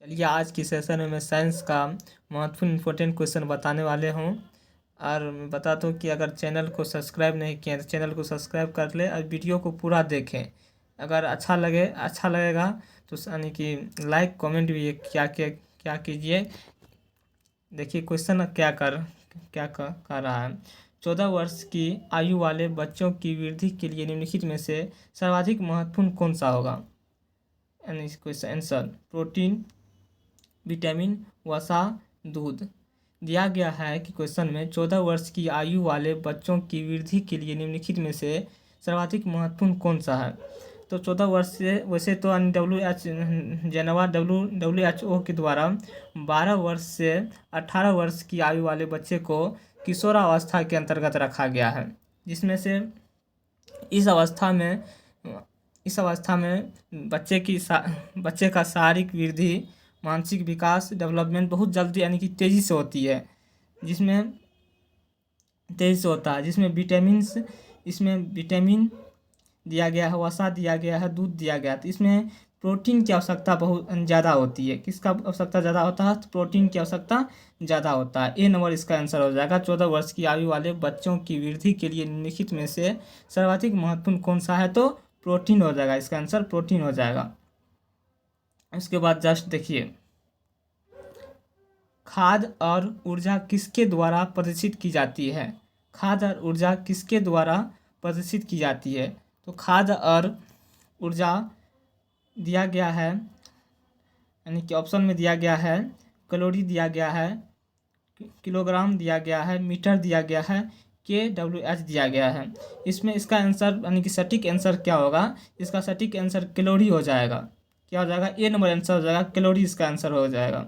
चलिए आज की सेशन में मैं साइंस का महत्वपूर्ण इम्पोर्टेंट क्वेश्चन बताने वाले हूँ। और मैं बता दूँ कि अगर चैनल को सब्सक्राइब नहीं किया तो चैनल को सब्सक्राइब कर ले और वीडियो को पूरा देखें। अगर अच्छा लगेगा तो यानी कि लाइक कमेंट भी क्या कीजिए। देखिए क्वेश्चन कर रहा है। 14 वर्ष की आयु वाले बच्चों की वृद्धि के लिए निम्नलिखित में से सर्वाधिक महत्वपूर्ण कौन सा होगा? यानी क्वेश्चन आंसर प्रोटीन, विटामिन, वसा, दूध। दिया गया है कि क्वेश्चन में 14 वर्ष की आयु वाले बच्चों की वृद्धि के लिए निम्नलिखित में से सर्वाधिक महत्वपूर्ण कौन सा है? तो 14 वर्ष से वैसे तो WHO के द्वारा 12 वर्ष से 18 वर्ष की आयु वाले बच्चे को किशोरावस्था के अंतर्गत रखा गया है, जिसमें से इस अवस्था में बच्चे का शारीरिक वृद्धि, मानसिक विकास, डेवलपमेंट बहुत जल्दी यानी कि तेज़ी से होती है, जिसमें इसमें विटामिन दिया गया है, वसा दिया गया है, दूध दिया गया है। तो इसमें प्रोटीन की आवश्यकता बहुत ज़्यादा होती है। किसका आवश्यकता ज़्यादा होता है? तो प्रोटीन की आवश्यकता ज़्यादा होता है। ए नंबर इसका आंसर हो जाएगा। 14 वर्ष की आयु वाले बच्चों की वृद्धि के लिए निम्नलिखित में से सर्वाधिक महत्वपूर्ण कौन सा है? तो प्रोटीन हो जाएगा। इसका आंसर प्रोटीन हो जाएगा। उसके बाद जस्ट देखिए, खाद्य और ऊर्जा किसके द्वारा प्रदर्शित की जाती है? खाद्य और ऊर्जा किसके द्वारा प्रदर्शित की जाती है? तो खाद्य और ऊर्जा दिया गया है, यानी कि ऑप्शन में दिया गया है, कैलोरी दिया गया है, किलोग्राम दिया गया है, मीटर दिया गया है, KWH दिया गया है। इसमें इसका आंसर यानी कि सटीक आंसर क्या होगा? इसका सटीक आंसर कैलोरी हो जाएगा। क्या हो जाएगा? ए नंबर आंसर हो जाएगा, कैलोरी इसका आंसर हो जाएगा।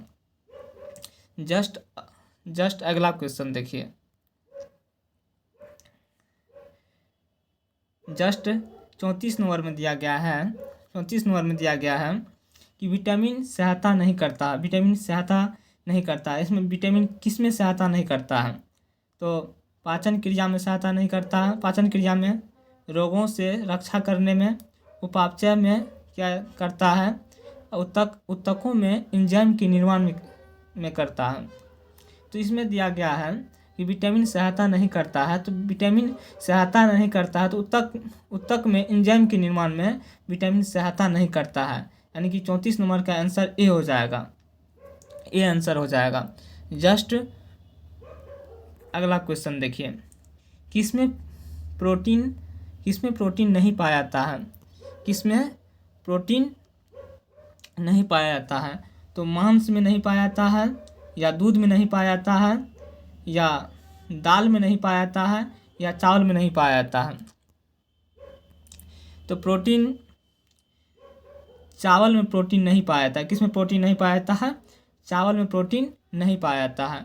जस्ट अगला क्वेश्चन देखिए। जस्ट 34 नंबर में दिया गया है कि विटामिन सहायता नहीं करता है। इसमें विटामिन किस में सहायता नहीं करता है? तो पाचन क्रिया में सहायता नहीं करता है। पाचन क्रिया में, रोगों से रक्षा करने में, उपापचय में क्या करता है? उत्तकों में एंजाइम के निर्माण में करता है। तो इसमें दिया गया है कि विटामिन सहायता नहीं करता है। तो विटामिन सहायता नहीं करता है तो उत्तक में एंजाइम के निर्माण में विटामिन सहायता नहीं करता है, यानी कि 34 नंबर का आंसर ए हो जाएगा। ए आंसर हो जाएगा। जस्ट अगला क्वेश्चन देखिए। किसमें प्रोटीन नहीं पाया जाता है? किसमें प्रोटीन नहीं पाया जाता है? तो मांस में नहीं पाया जाता है, या दूध में नहीं पाया जाता है, या दाल में नहीं पाया जाता है, या चावल में नहीं पाया जाता है? तो चावल में प्रोटीन नहीं पाया जाता है। किसमें प्रोटीन नहीं पाया जाता है? चावल में प्रोटीन नहीं पाया जाता है।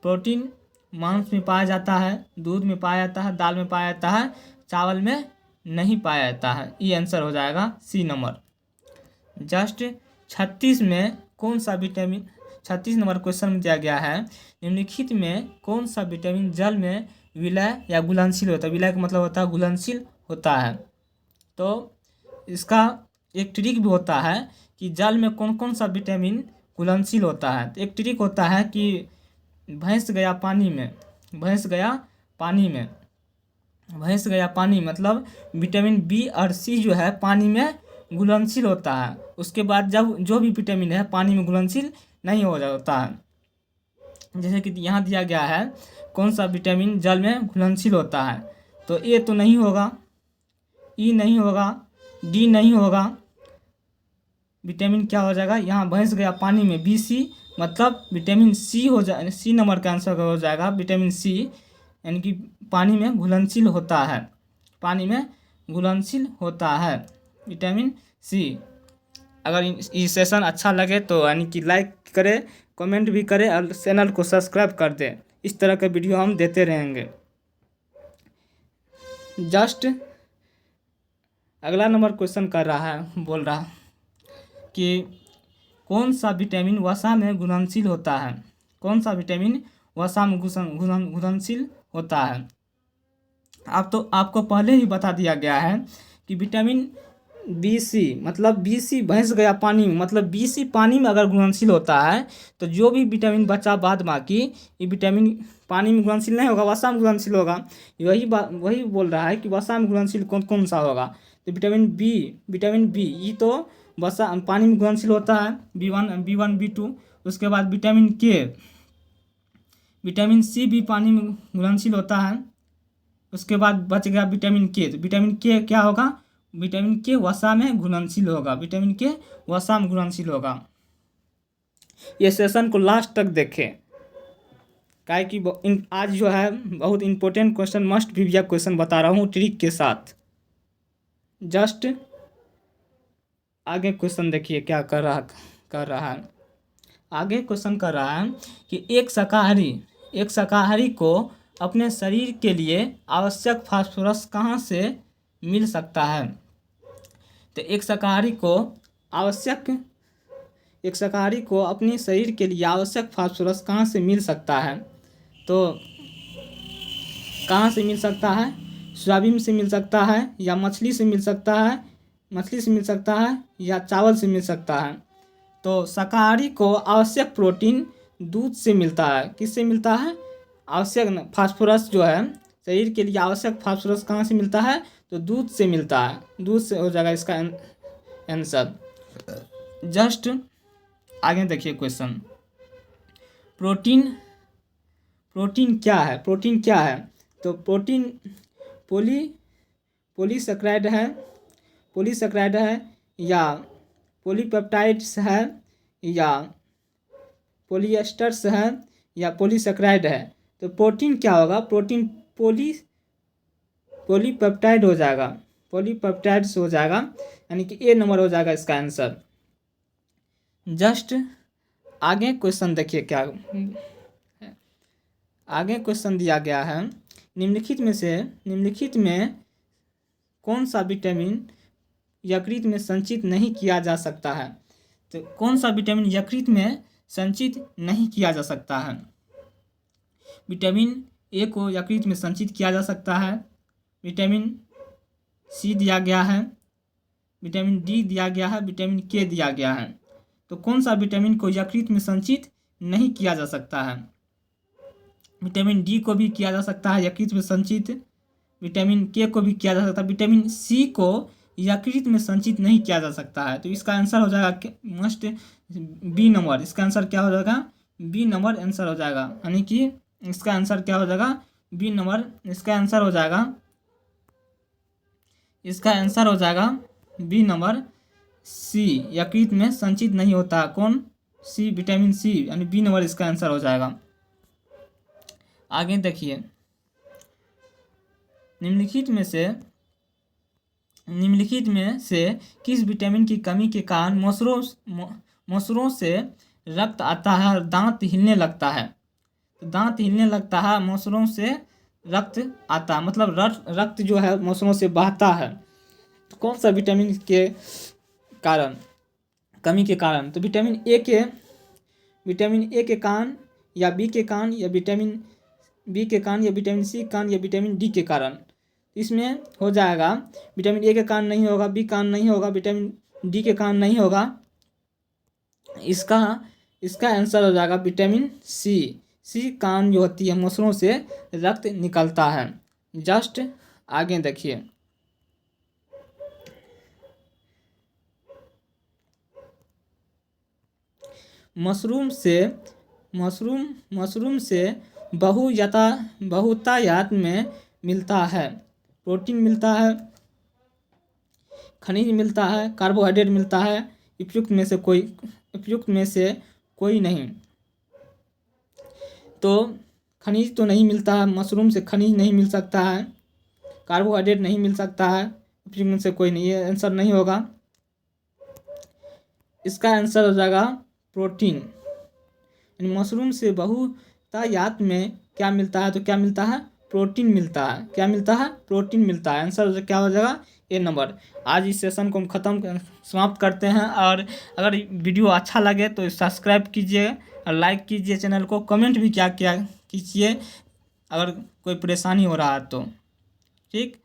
प्रोटीन मांस में पाया जाता है, दूध में पाया जाता है, दाल में पाया जाता है, चावल में नहीं पाया जाता है। ये आंसर हो जाएगा C number. Just 36 number question में दिया गया है, निम्नलिखित में कौन सा विटामिन जल में विलय या घुलनशील होता है? विलय का मतलब होता है घुलनशील होता है। तो इसका एक ट्रिक भी होता है कि जल में कौन कौन सा विटामिन घुलनशील होता है। तो एक ट्रिक होता है कि भैंस गया पानी मतलब विटामिन बी और सी जो है पानी में घुलनशील होता है। उसके बाद जब जो भी विटामिन है पानी में घुलनशील नहीं हो होता है। जैसे कि यहाँ दिया गया है कौन सा विटामिन जल में घुलनशील होता है। तो ए तो नहीं होगा, ई नहीं होगा, डी नहीं होगा। विटामिन क्या हो जाएगा? यहाँ भैंस गया पानी में, BC मतलब विटामिन सी हो जाए। सी नंबर का आंसर हो जाएगा विटामिन सी, यानी कि पानी में घुलनशील होता है विटामिन सी। अगर ये सेशन अच्छा लगे तो यानी कि लाइक करें, कमेंट भी करें और चैनल को सब्सक्राइब कर दें। इस तरह के वीडियो हम देते रहेंगे। जस्ट अगला नंबर क्वेश्चन बोल रहा कि कौन सा विटामिन वसा में घुलनशील होता है? कौन सा विटामिन वसा में घुलनशील होता है? आपको पहले ही बता दिया गया है कि विटामिन BC मतलब BC भैंस गया पानी में, मतलब BC पानी में अगर घुलनशील होता है तो जो भी विटामिन बचा बाद बाकी, ये विटामिन पानी में घुलनशील नहीं होगा, वसा में घुलनशील होगा। वही बोल रहा है कि वसा में घुलनशील कौन कौन सा होगा। तो विटामिन बी ये तो वसा पानी में घुलनशील होता है, B1 B2। उसके बाद विटामिन सी भी पानी में घुलनशील होता है। उसके बाद बच गया विटामिन के। तो विटामिन के क्या होगा, विटामिन के वसा में घुलनशील होगा, विटामिन के वसा में घुलनशील होगा। ये सेशन को लास्ट तक देखें, काहे कि आज जो है बहुत important question, must previous question बता रहा हूँ ट्रिक के साथ। जस्ट आगे क्वेश्चन देखिए क्या कर रहा है। आगे क्वेश्चन कर रहा है कि एक शाकाहारी को अपने शरीर के लिए आवश्यक फास्फोरस कहाँ से मिल सकता है। तो एक शाकाहारी को अपने शरीर के लिए आवश्यक फास्फोरस कहाँ से मिल सकता है। तो कहाँ से मिल सकता है, सोयाबीन से मिल सकता है, या मछली से मिल सकता है, या चावल से मिल सकता है। तो शाकाहारी को आवश्यक प्रोटीन दूध से मिलता है। किससे मिलता है, आवश्यक फास्फोरस जो है शरीर के लिए आवश्यक फास्फोरस कहाँ से मिलता है, तो दूध से मिलता है। दूध से हो जाएगा इसका आंसर। जस्ट आगे देखिए क्वेश्चन। प्रोटीन क्या है। तो प्रोटीन पॉलीसेकेराइड है, या पॉलीपेप्टाइड्स है, या पॉलीएस्टर्स है, या पॉलीसेकेराइड है। तो प्रोटीन क्या होगा, प्रोटीन पॉलीपेप्टाइड हो जाएगा, पॉलीपेप्टाइड्स हो जाएगा, यानी कि ए नंबर हो जाएगा इसका आंसर। जस्ट आगे क्वेश्चन देखिए क्या आगे क्वेश्चन दिया गया है। निम्नलिखित में कौन सा विटामिन यकृत में संचित नहीं किया जा सकता है। तो कौन सा विटामिन यकृत में संचित नहीं किया जा सकता है। विटामिन ए को यकृत में संचित किया जा सकता है, विटामिन सी दिया गया है, विटामिन डी दिया गया है, विटामिन के दिया गया है। तो कौन सा विटामिन को यकृत में संचित नहीं किया जा सकता है। विटामिन डी को भी किया जा सकता है यकृत में संचित, विटामिन के को भी किया जा सकता है, विटामिन सी को यकृत में संचित नहीं किया जा सकता है। तो इसका आंसर हो जाएगा मस्ट बी नंबर। इसका आंसर क्या हो जाएगा, बी नंबर आंसर हो जाएगा, यानी कि इसका आंसर क्या हो जाएगा, बी नंबर। इसका आंसर हो जाएगा बी नंबर सी, यकृत में संचित नहीं होता। कौन, सी, विटामिन सी, यानी बी नंबर इसका आंसर हो जाएगा। आगे देखिए, निम्नलिखित में से किस विटामिन की कमी के कारण मसूरों से रक्त आता है और दांत हिलने लगता है। तो दांत हिलने लगता है, मसूरों से रक्त आता है, मतलब रक्त जो है मसूरों से बहता है। तो कौन सा विटामिन के कारण, कमी के कारण। तो विटामिन ए के कारण, या बी के कारण, या विटामिन बी के कारण, या विटामिन सी के कारण, या विटामिन डी के कारण। इसमें हो जाएगा विटामिन ए के कारण नहीं होगा, बी के कारण नहीं होगा, विटामिन डी के कारण नहीं होगा। इसका आंसर हो जाएगा विटामिन सी। सी कारण जो होती है मसूरों से रक्त निकलता है। जस्ट आगे देखिए, मशरूम से बहुतायत में मिलता है। प्रोटीन मिलता है, खनिज मिलता है, कार्बोहाइड्रेट मिलता है। उपयुक्त में से कोई नहीं। तो खनिज तो नहीं मिलता है, मशरूम से खनिज नहीं मिल सकता है, कार्बोहाइड्रेट नहीं मिल सकता है, उपयुक्त में से कोई नहीं। ये आंसर नहीं होगा। इसका आंसर हो जाएगा प्रोटीन। मशरूम से बहुतायत में क्या मिलता है, तो क्या मिलता है, प्रोटीन मिलता है। क्या मिलता है, प्रोटीन मिलता है। आंसर क्या हो जाएगा, ए नंबर। आज इस सेशन को हम समाप्त करते हैं। और अगर वीडियो अच्छा लगे तो सब्सक्राइब कीजिए और लाइक कीजिए चैनल को। कमेंट भी क्या कीजिए अगर कोई परेशानी हो रहा है तो। ठीक।